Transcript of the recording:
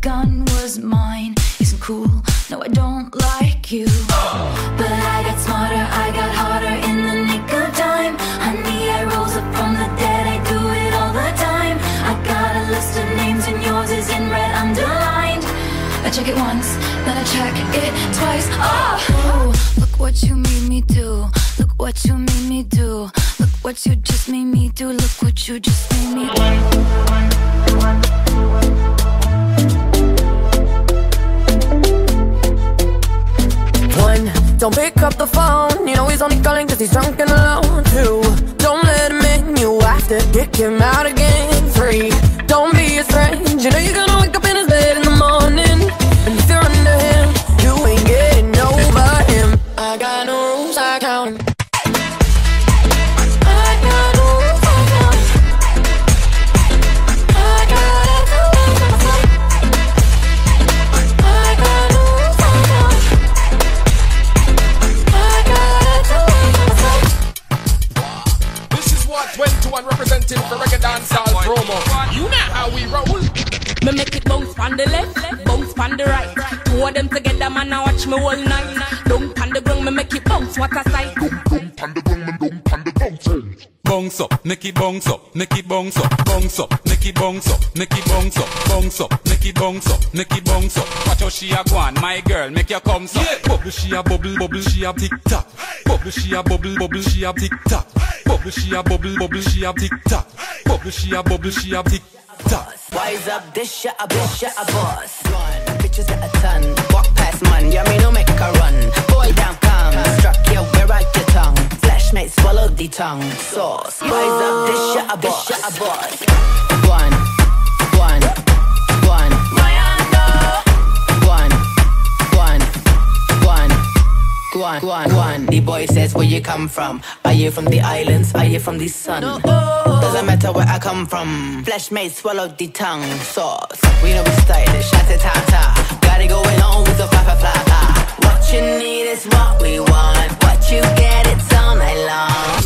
gun was mine. Isn't cool, no I don't like you. But I got smarter, I got harder in the nick of time. Honey, I rose up from the dead, I do it all the time. I got a list of names and yours is in red underlined. I check it once, then I check it twice. Oh, look what you made me do. Look what you made me do. Look what you just made me do. Look what you just made me do. One, don't pick up the phone. You know he's only calling cause he's drunk and alone. Two, don't let him in. You have to kick him out again. Three, don't be his friend. You know you're gonna wake up in his bed in the morning. And if you're under him, you ain't getting over him. I got no rules, I count. I got no rules, I count. I got it to myself. I got no rules, I count. I got it to myself. This is what 21 representing for Reggae Dancehall promo. You know how we roll. Me make it bounce on the left, bounce on the right. Two of them together, man, I watch me all night. Don't on the ground, me make it bounce, what a sight. Don't on the ground, man, don't on the ground. Bounce up, make it bounce up, make it bounce up, bounce up, make it bounce up, make it bounce up, bounce up, make it bounce up, make it bounce up. Watch how she a go on, my girl, make your come up. Yeah. Bubble, she a bubble, bubble, she a tick tock. Bubble, she a bubble, bubble, she a tick tock. Bubble, she a bubble, bubble, she a tick tock. Bubble, she a bubble, she a tick tock. Wise up, this shit a bitch, shit a boss. Bitches get a ton. Walk past man, yeah, me no make a run. Boy down come, struck you where I your tongue. Flesh mate swallow the tongue. Sauce. Wise up, this shit a boss. This shit a boss. One. One. The boy says, where you come from? Are you from the islands? Are you from the sun? No. Doesn't matter where I come from. Flesh made swallow the tongue. Sauce. We know we stylish. Sha-ta-ta-ta. Got it going on with the fla-fla-fla-fla. What you need is what we want. What you get, it's all night long.